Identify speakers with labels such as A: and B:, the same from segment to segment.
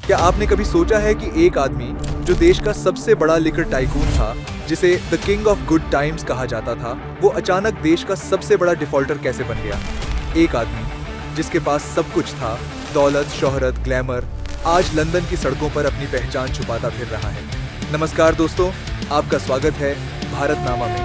A: क्या आपने कभी सोचा है कि एक आदमी जो देश का सबसे बड़ा लिकर टाइकून था, जिसे the king of good times कहा जाता था, वो अचानक देश का सबसे बड़ा डिफॉल्टर कैसे बन गया? एक आदमी जिसके पास सब कुछ था, दौलत, शोहरत, ग्लैमर, आज लंदन की सड़कों पर अपनी पहचान छुपाता फिर रहा है। नमस्कार दोस्तों, आपका स्वागत है भारतनामा में।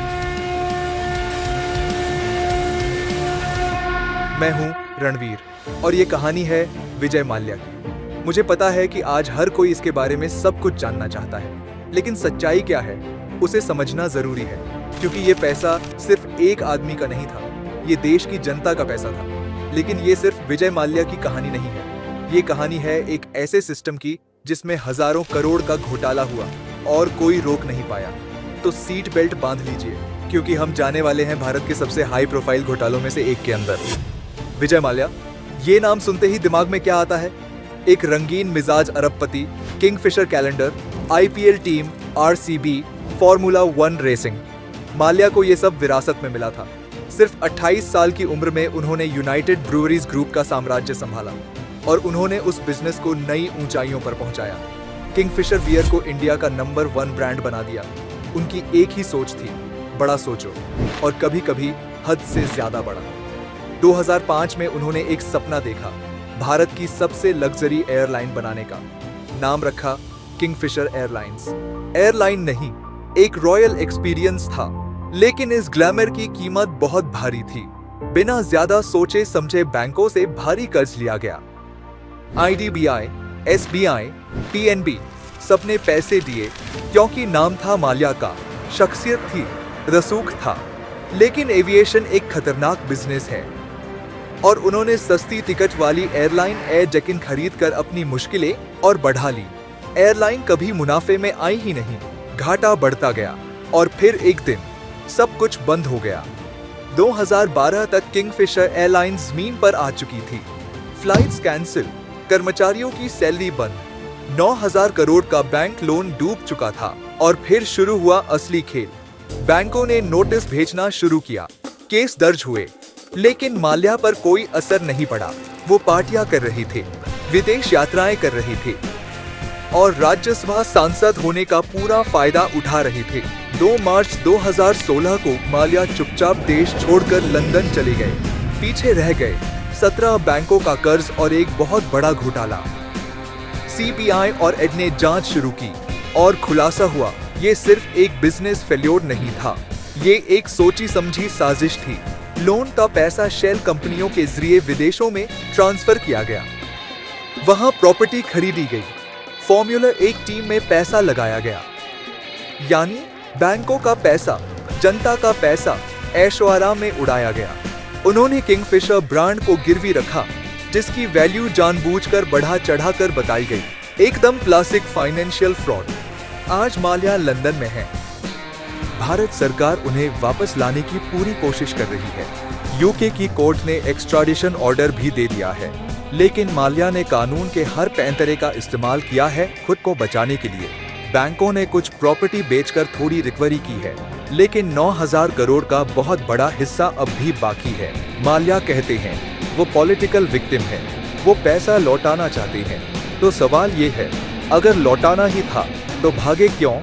A: मैं हूं रणवीर और ये कहानी है विजय माल्या की। मुझे पता है कि आज हर कोई इसके बारे में सब कुछ जानना चाहता है, लेकिन सच्चाई क्या है उसे समझना जरूरी है, क्योंकि ये पैसा सिर्फ एक आदमी का नहीं था, ये देश की जनता का पैसा था। लेकिन ये सिर्फ विजय माल्या की कहानी नहीं है, ये कहानी है एक ऐसे सिस्टम की जिसमें हजारों करोड़ का घोटाला हुआ और कोई रोक नहीं पाया। तो सीट बेल्ट बांध लीजिए, क्योंकि हम जाने वाले हैं भारत के सबसे हाई प्रोफाइल घोटालों में से एक के अंदर। विजय माल्या, ये नाम सुनते ही दिमाग में क्या आता है? एक रंगीन मिजाज अरबपति, Kingfisher calendar, IPL team, RCB, formula 1 racing. Mallya को ये सब विरासत में मिला था। सिर्फ 28 साल की उम्र में उन्होंने यूनाइटेड ब्रूअरीज ग्रुप का साम्राज्य संभाला और उन्होंने उस बिजनेस को नई ऊंचाइयों पर पहुंचाया। किंगफिशर बियर को इंडिया का नंबर 1 ब्रांड बना दिया। उनकी एक ही सोच थी, बड़ा सोचो, और कभी कभी हद से ज्यादा बड़ा। 2005 में उन्होंने एक सपना देखा, भारत की सबसे लग्जरी एयरलाइन बनाने का। नाम रखा किंगफिशर एयरलाइंस। एयरलाइन नहीं, एक रॉयल एक्सपीरियंस था, लेकिन इस ग्लैमर की कीमत बहुत भारी थी। बिना ज्यादा सोचे समझे बैंकों से भारी कर्ज लिया गया। आईडीबीआई, एसबीआई, पीएनबी सबने पैसे दिए, क्योंकि नाम था माल्या का, शख्सियत थी, रसूख था। लेकिन एविएशन एक खतरनाक बिजनेस है और उन्होंने सस्ती टिकट वाली एयरलाइन एयर जैकिन खरीदकर अपनी मुश्किलें और बढ़ा ली। एयरलाइन कभी मुनाफे में आई ही नहीं, घाटा बढ़ता गया और फिर एक दिन सब कुछ बंद हो गया। 2012 तक किंगफिशर एयरलाइंस जमीन पर आ चुकी थी। फ्लाइट्स कैंसिल, कर्मचारियों की सैलरी बंद, 9,000 करोड़ का बैंक लोन डूब चुका था। और फिर शुरू हुआ असली खेल। बैंकों ने नोटिस भेजना शुरू किया, केस दर्ज हुए, लेकिन माल्या पर कोई असर नहीं पड़ा। वो पार्टियां कर रही थी, विदेश यात्राएं कर रही थी और राज्यसभा सांसद होने का पूरा फायदा उठा रही थी। 2 मार्च 2016 को माल्या चुपचाप देश छोड़कर लंदन चले गए। पीछे रह गए 17 बैंकों का कर्ज और एक बहुत बड़ा घोटाला। सीबीआई और एड ने जांच शुरू की और खुलासा हुआ, ये सिर्फ एक बिजनेस फेल्योर नहीं था, ये एक सोची समझी साजिश थी। लोन का पैसा शेल कंपनियों के जरिए विदेशों में ट्रांसफर किया गया, वहां प्रॉपर्टी खरीदी गई, फॉर्मूला 1 टीम में पैसा लगाया गया। यानी बैंकों का पैसा, जनता का पैसा ऐशो आराम में उड़ाया गया। उन्होंने किंगफिशर ब्रांड को गिरवी रखा, जिसकी वैल्यू जानबूझकर बढ़ा चढ़ाकर बताई गई। एकदम क्लासिक फाइनेंशियल फ्रॉड। आज माल्या लंदन में है। भारत सरकार उन्हें वापस लाने की पूरी कोशिश कर रही है। यूके की कोर्ट ने एक्स्ट्राडिशन ऑर्डर भी दे दिया है, लेकिन माल्या ने कानून के हर पैंतरे का इस्तेमाल किया है खुद को बचाने के लिए। बैंकों ने कुछ प्रॉपर्टी बेचकर थोड़ी रिकवरी की है, लेकिन 9,000 करोड़ का बहुत बड़ा हिस्सा अब भी बाकी है। माल्या कहते हैं वो पॉलिटिकल विक्टिम है, वो पैसा लौटाना चाहते हैं। तो सवाल ये है, अगर लौटाना ही था तो भागे क्यों?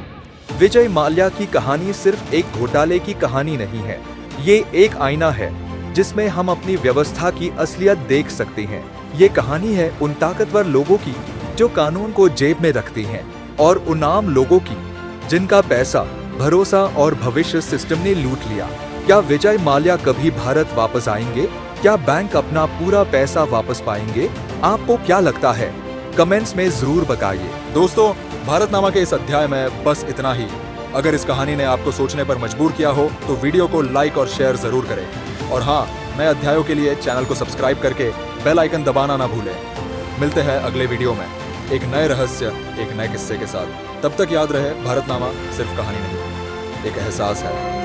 A: विजय माल्या की कहानी सिर्फ एक घोटाले की कहानी नहीं है, ये एक आईना है जिसमें हम अपनी व्यवस्था की असलियत देख सकते हैं। ये कहानी है उन ताकतवर लोगों की जो कानून को जेब में रखते हैं, और उन आम लोगों की जिनका पैसा, भरोसा और भविष्य सिस्टम ने लूट लिया। क्या विजय माल्या कभी भारत वापस आएंगे? क्या बैंक अपना पूरा पैसा वापस पाएंगे? आपको क्या लगता है? कमेंट्स में जरूर बताइए। दोस्तों, भारतनामा के इस अध्याय में बस इतना ही। अगर इस कहानी ने आपको सोचने पर मजबूर किया हो तो वीडियो को लाइक और शेयर जरूर करें। और हाँ, नए अध्यायों के लिए चैनल को सब्सक्राइब करके बेल आइकन दबाना ना भूलें। मिलते हैं अगले वीडियो में एक नए रहस्य, एक नए किस्से के साथ। तब तक याद रहे, भारतनामा सिर्फ कहानी नहीं, एक एहसास है।